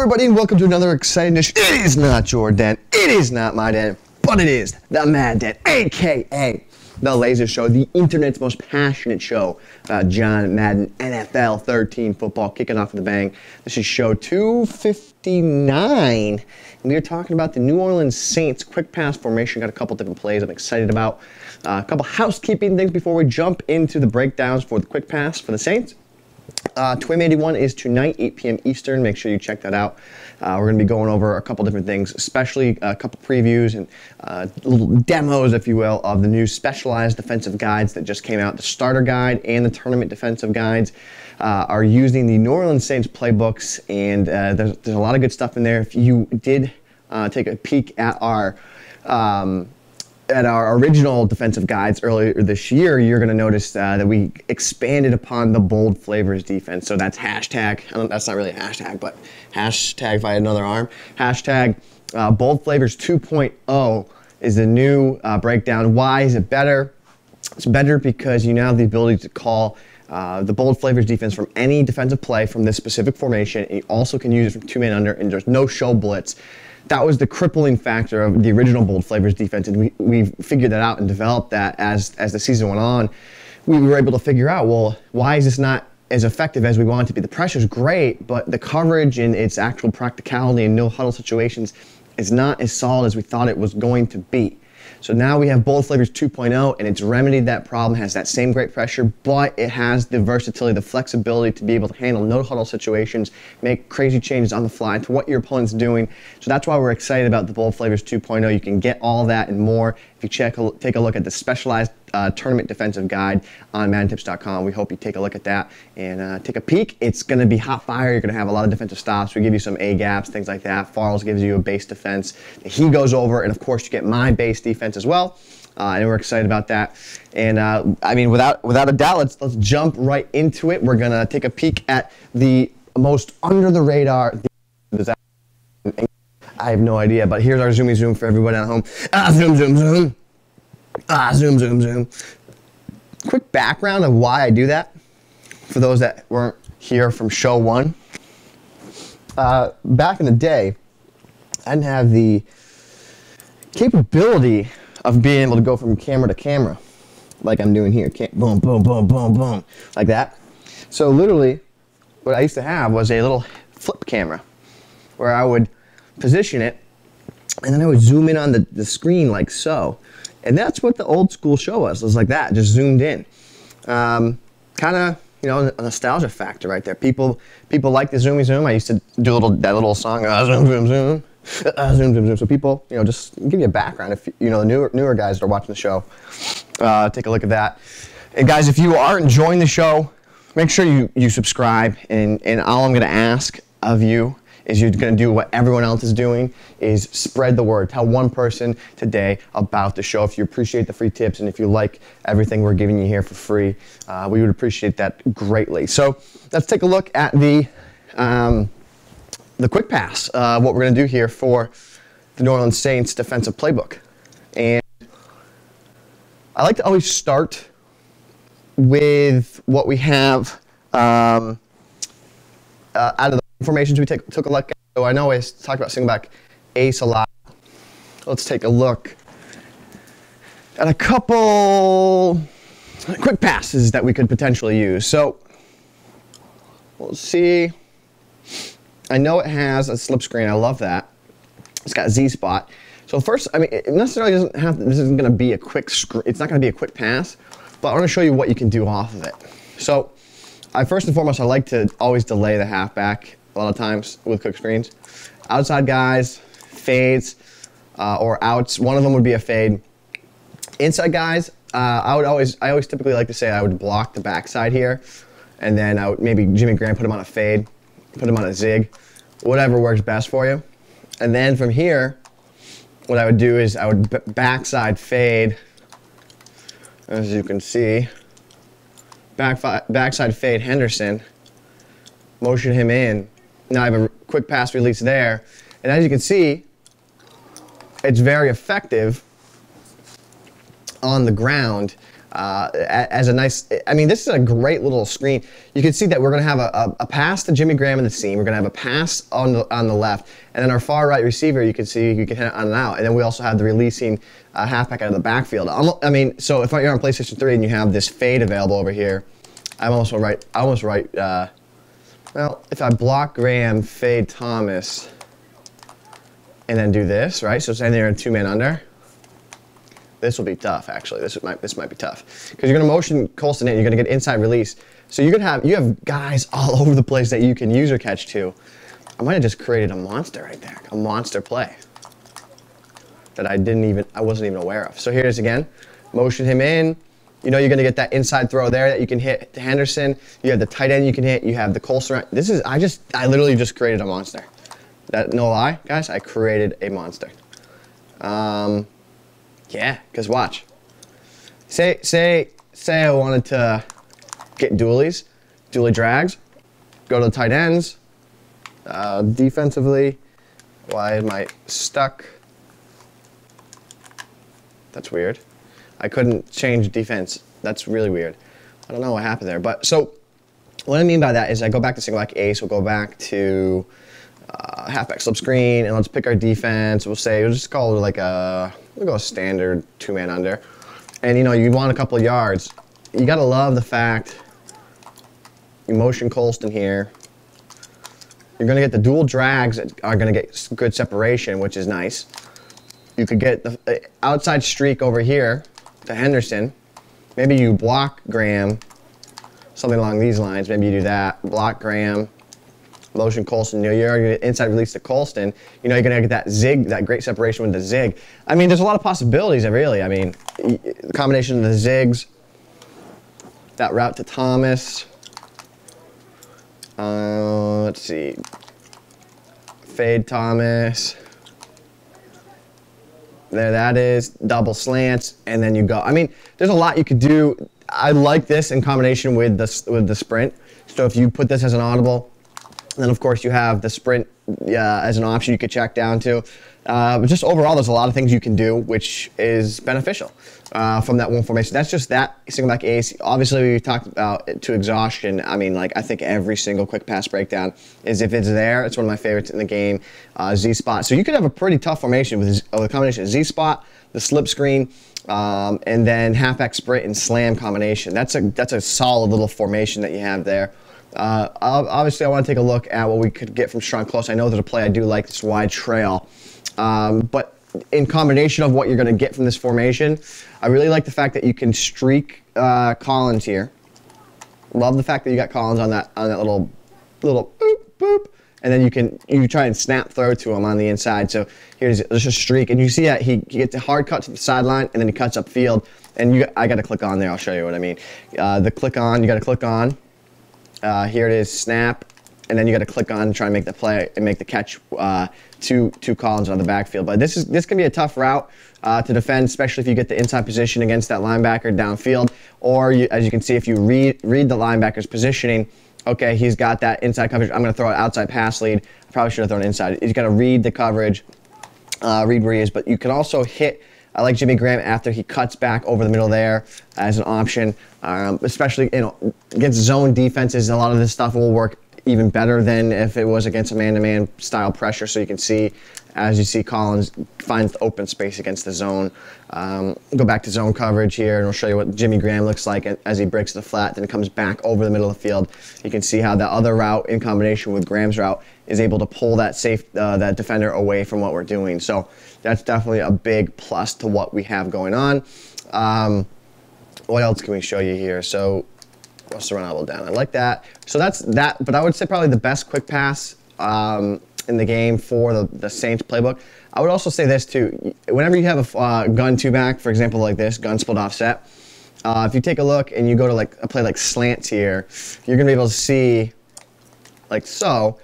everybody, and welcome to another exciting edition. It is not your den, it is not my den, but it is the Mad Den, aka the Laser Show, the internet's most passionate show about John Madden, NFL 13 football, kicking off with a bang. This is show 259, and we are talking about the New Orleans Saints quick pass formation. Got a couple different plays I'm excited about. A couple housekeeping things before we jump into the breakdowns for the quick pass for the Saints. Twim 81 is tonight, 8 p.m. Eastern. Make sure you check that out. We're going to be going over a couple different things, especially a couple previews and little demos, if you will, of the new specialized defensive guides that just came out. The starter guide and the tournament defensive guides are using the New Orleans Saints playbooks, and there's a lot of good stuff in there. If you did take a peek at our original defensive guides earlier this year, you're going to notice that we expanded upon the bold flavors defense. So that's hashtag, that's not really a hashtag, but hashtag if I had another arm. Hashtag bold flavors 2.0 is the new breakdown. Why is it better? It's better because you now have the ability to call the bold flavors defense from any defensive play from this specific formation. And you also can use it from two-man under, and there's no show blitz. That was the crippling factor of the original bold flavors defense, and we figured that out and developed that as the season went on. We were able to figure out, well, why is this not as effective as we want it to be? The pressure's great, but the coverage and its actual practicality in no huddle situations is not as solid as we thought it was going to be. So now we have bold flavors 2.0, and it's remedied that problem, has that same great pressure, but it has the versatility, the flexibility to be able to handle no huddle situations, make crazy changes on the fly to what your opponent's doing. So that's why we're excited about the bold flavors 2.0. You can get all that and more if you take a look at the specialized tournament defensive guide on MaddenTips.com. We hope you take a look at that and take a peek. It's going to be hot fire. You're going to have a lot of defensive stops. We give you some A gaps, things like that. Farles gives you a base defense. He goes over, and of course you get my base defense as well. And we're excited about that. And I mean, without a doubt, let's jump right into it. We're going to take a peek at the most under the radar. I have no idea, but here's our Zoomy Zoom for everybody at home. Zoom, zoom, zoom. Zoom, zoom, zoom. Quick background of why I do that, for those that weren't here from show one. Back in the day, I didn't have the capability of being able to go from camera to camera like I'm doing here. Boom, boom, boom, boom, boom, like that. So literally, what I used to have was a little flip camera where I would position it, and then I would zoom in on the screen like so. And that's what the old school show was. It was like that, just zoomed in. Kind of, you know, a nostalgia factor right there. People like the Zoomy Zoom. I used to do that little song, zoom, zoom, zoom, zoom, zoom, zoom. So people, you know, just give you a background. If you know the newer guys that are watching the show, take a look at that. And guys, if you are enjoying the show, make sure you subscribe. And all I'm going to ask of you is you're going to do what everyone else is doing, is spread the word. Tell one person today about the show. If you appreciate the free tips and if you like everything we're giving you here for free, we would appreciate that greatly. So let's take a look at the quick pass, what we're going to do here for the New Orleans Saints defensive playbook. And I like to always start with what we have out of the formations we took a look at. So I know I talked about single back ace a lot. Let's take a look at a couple quick passes that we could potentially use. So we'll see. I know it has a slip screen. I love that. It's got Z spot. So first, I mean, it necessarily doesn't have. This isn't going to be a quick. It's not going to be a quick pass, but I want to show you what you can do off of it. So first and foremost, I like to always delay the halfback a lot of times with quick screens. Outside guys, fades, or outs. One of them would be a fade. Inside guys, I always typically like to say I would block the backside here, and then I would maybe Jimmy Graham put him on a fade, put him on a zig, whatever works best for you. And then from here, what I would do is I would backside fade, as you can see, backside fade Henderson, motion him in. Now I have a quick pass release there. And as you can see, it's very effective on the ground as a nice, I mean, this is a great little screen. You can see that we're going to have a pass to Jimmy Graham in the seam. We're going to have a pass on the left. And then our far right receiver, you can see you can hit it on and out. And then we also have the releasing halfback out of the backfield. I mean, so if you're on PlayStation 3 and you have this fade available over here, I almost write, well, if I block Graham, fade Thomas, and then do this, right? So saying they're in 2-man under. This will be tough, actually. This might be tough because you're going to motion Colston in. You're going to get inside release. So you have guys all over the place that you can use or catch to. I might have just created a monster right there, a monster play that I wasn't even aware of. So here it is again. Motion him in. You know you're going to get that inside throw there that you can hit to Henderson. You have the tight end you can hit. You have the Colston. I literally just created a monster. No lie, guys. I created a monster. Yeah, because watch. Say I wanted to get dually drags, go to the tight ends. Defensively, why am I stuck? That's weird. I couldn't change defense. That's really weird. I don't know what happened there. But so what I mean by that is I go back to single back ace. We'll go back to halfback slip screen, and let's pick our defense. We'll just call it like we'll go a standard 2-man under. And you know, you want a couple of yards. You gotta love the fact you motion Colston here. You're gonna get the dual drags that are gonna get good separation, which is nice. You could get the outside streak over here to Henderson. Maybe you block Graham, something along these lines. Maybe you do that. Block Graham. Motion Colston, you're going to inside release to Colston. You know, you're going to get that zig, that great separation with the zig. I mean, there's a lot of possibilities, really. I mean, the combination of the zigs, that route to Thomas. Let's see. Fade Thomas. There that is. Double slants, and then you go. I mean, there's a lot you could do. I like this in combination with the sprint. So if you put this as an audible, and then, of course, you have the sprint as an option you could check down to. But just overall, there's a lot of things you can do, which is beneficial from that one formation. That's just that single back ace. Obviously, we talked about it to exhaustion. I mean, like, I think every single quick pass breakdown is, if it's there, it's one of my favorites in the game. Z-spot. So you could have a pretty tough formation with a combination of Z-spot, the slip screen, and then halfback sprint and slam combination. That's a solid little formation that you have there. Obviously, I want to take a look at what we could get from strong close. I know there's a play I do like, this wide trail. But in combination of what you're going to get from this formation, I really like the fact that you can streak Collins here. Love the fact that you got Collins on that little boop, boop. And then you try and snap throw to him on the inside. So there's just a streak. And you see that he gets a hard cut to the sideline, and then he cuts upfield. And I got to click on there. I'll show you what I mean. The click on, you got to click on. Here it is, snap, and then you got to click on and try and make the play and make the catch to Collins on the backfield. But this can be a tough route to defend, especially if you get the inside position against that linebacker downfield. Or as you can see, if you read the linebacker's positioning, okay, he's got that inside coverage. I'm going to throw an outside pass lead. I probably should have thrown inside. He's got to read the coverage, read where he is. But you can also hit. I like Jimmy Graham after he cuts back over the middle there as an option, especially against zone defenses. A lot of this stuff will work even better than if it was against a man-to-man style pressure. So you can see, as you see, Collins finds the open space against the zone. Go back to zone coverage here, and we'll show you what Jimmy Graham looks like as he breaks the flat, then comes back over the middle of the field. You can see how that other route, in combination with Graham's route, is able to pull that that defender away from what we're doing. So that's definitely a big plus to what we have going on. What else can we show you here? So what's the run level down? I like that. So that's that, but I would say probably the best quick pass in the game for the Saints playbook. I would also say this too. Whenever you have a gun two back, for example, like this, gun split offset, if you take a look and you go to like a play like slants here, you're gonna be able to see like so.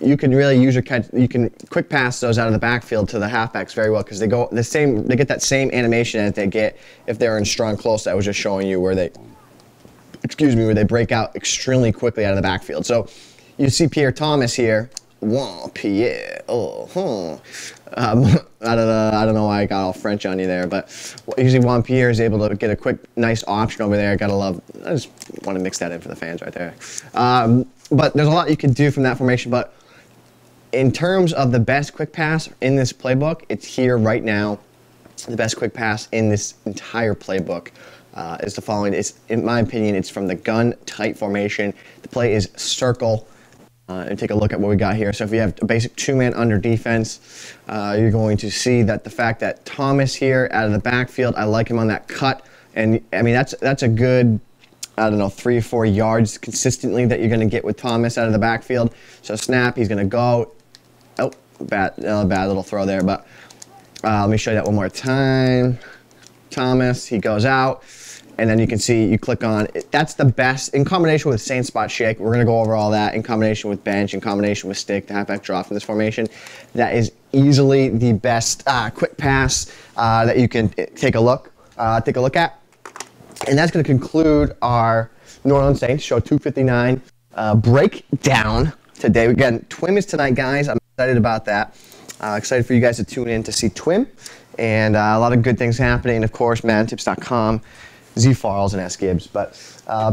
You can really use your catch. You can quick pass those out of the backfield to the halfbacks very well because they go the same. They get that same animation that they get if they're in strong close. That I was just showing you where they, where they break out extremely quickly out of the backfield. So you see Pierre Thomas here Pierre. I don't know why I got all French on you there, but usually Juan Pierre is able to get a quick, nice option over there. I just want to mix that in for the fans right there. But there's a lot you can do from that formation, but in terms of the best quick pass in this playbook, it's here right now. The best quick pass in this entire playbook is the following. In my opinion, it's from the gun tight formation. The play is circle. And take a look at what we got here. So if you have a basic two-man under defense, you're going to see that the fact that Thomas here out of the backfield, I like him on that cut. And I mean, that's a good, I don't know, 3 or 4 yards consistently that you're going to get with Thomas out of the backfield. So snap, he's going to go. Oh, bad little throw there. But let me show you that one more time. Thomas, he goes out. And then you can see, you click on, that's the best, in combination with same spot shake, we're going to go over all that, in combination with bench, in combination with stick, the halfback draw from this formation. That is easily the best quick pass that you can take a look at. And that's going to conclude our New Orleans Saints Show 259 breakdown today. Again, Twim is tonight, guys. I'm excited about that. Excited for you guys to tune in to see Twim. And a lot of good things happening. Of course, MaddenTips.com. Z-Farls and Sgibs. But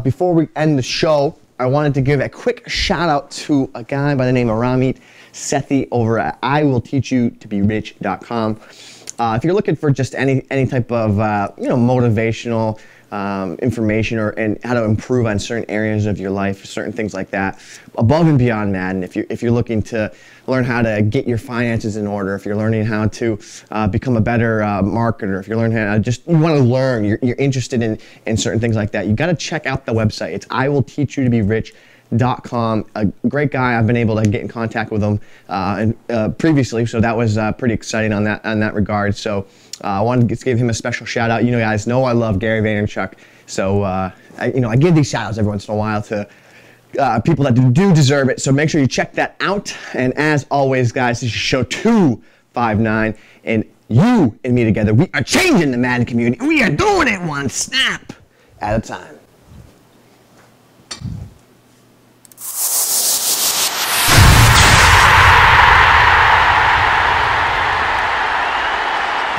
before we end the show, I wanted to give a quick shout out to a guy by the name of Ramit Sethi over at IWillTeachYouToBeRich.com. If you're looking for just any type of motivational information and how to improve on certain areas of your life, certain things like that, above and beyond Madden, if you're looking to learn how to get your finances in order, if you're learning how to become a better marketer, if you're learning how to you want to learn, you're interested in certain things like that, you got to check out the website. It's IWillTeachYouToBeRich.com. A great guy. I've been able to get in contact with him previously, so that was pretty exciting on that regard. So I wanted to give him a special shout out. You guys know I love Gary Vaynerchuk, so I give these shout outs every once in a while to people that do deserve it. So make sure you check that out. And as always, guys, this is show 259, and you and me together, we are changing the Madden community. We are doing it one snap at a time.